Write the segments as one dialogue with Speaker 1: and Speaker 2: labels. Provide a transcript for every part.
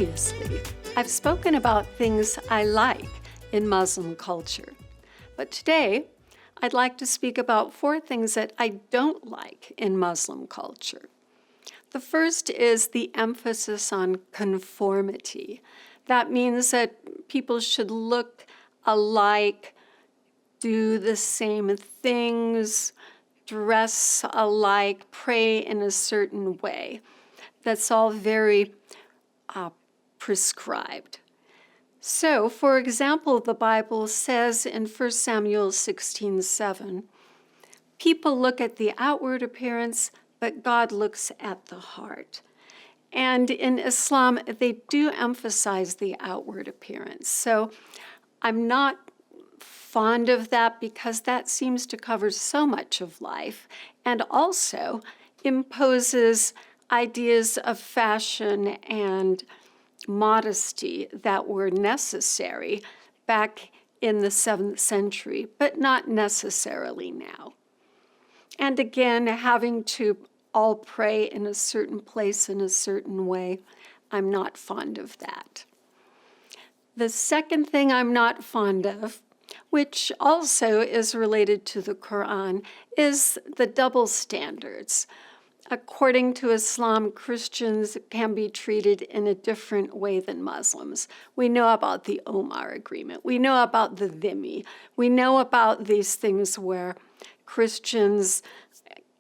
Speaker 1: Previously, I've spoken about things I like in Muslim culture, but today I'd like to speak about 4 things that I don't like in Muslim culture. The first is the emphasis on conformity. That means that people should look alike, do the same things, dress alike, pray in a certain way. That's all very prescribed. So, for example, the Bible says in 1 Samuel 16:7, people look at the outward appearance, but God looks at the heart. And in Islam, they do emphasize the outward appearance. So I'm not fond of that because that seems to cover so much of life and also imposes ideas of fashion and modesty that were necessary back in the 7th century, but not necessarily now. And again, having to all pray in a certain place in a certain way, I'm not fond of that. The second thing I'm not fond of, which also is related to the Quran, is the double standards. According to Islam, Christians can be treated in a different way than Muslims. We know about the Omar Agreement. We know about the dhimmi. We know about these things where Christians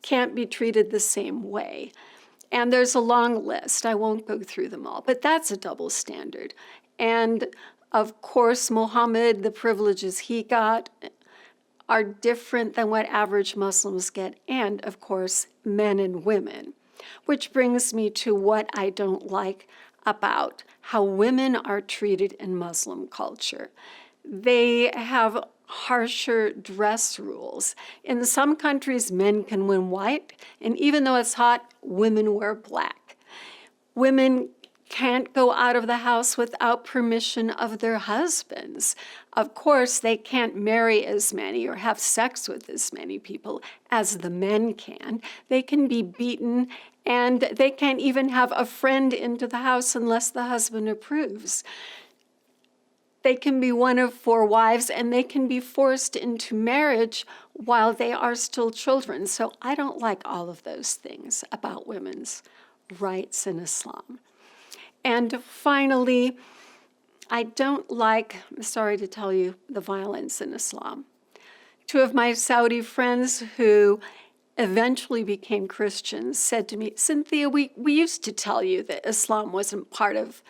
Speaker 1: can't be treated the same way. And there's a long list. I won't go through them all, but that's a double standard. And of course, Mohammed, the privileges he got are different than what average Muslims get, and of course, men and women. Which brings me to what I don't like about how women are treated in Muslim culture. They have harsher dress rules. In some countries, men can wear white, and even though it's hot, women wear black. Women can't go out of the house without permission of their husbands. Of course, they can't marry as many or have sex with as many people as the men can. They can be beaten, and they can't even have a friend into the house unless the husband approves. They can be one of 4 wives, and they can be forced into marriage while they are still children. So I don't like all of those things about women's rights in Islam. And finally, I don't like, I'm sorry to tell you, the violence in Islam. 2 of my Saudi friends who eventually became Christians said to me, Cynthia, we used to tell you that Islam wasn't part of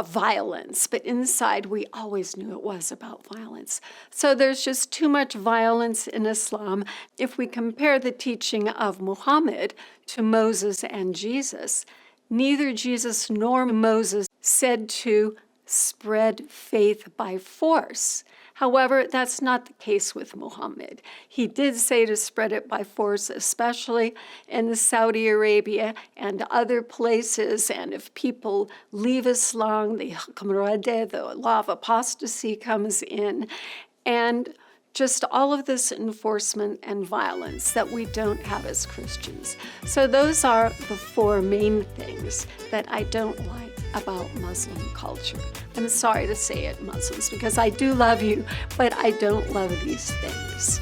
Speaker 1: violence, but inside we always knew it was about violence. So there's just too much violence in Islam. If we compare the teaching of Muhammad to Moses and Jesus, neither Jesus nor Moses said to spread faith by force. However, that's not the case with Muhammad. He did say to spread it by force, especially in Saudi Arabia and other places. And if people leave Islam, the law of apostasy comes in. And just all of this enforcement and violence that we don't have as Christians. So those are the 4 main things that I don't like about Muslim culture. I'm sorry to say it, Muslims, because I do love you, but I don't love these things.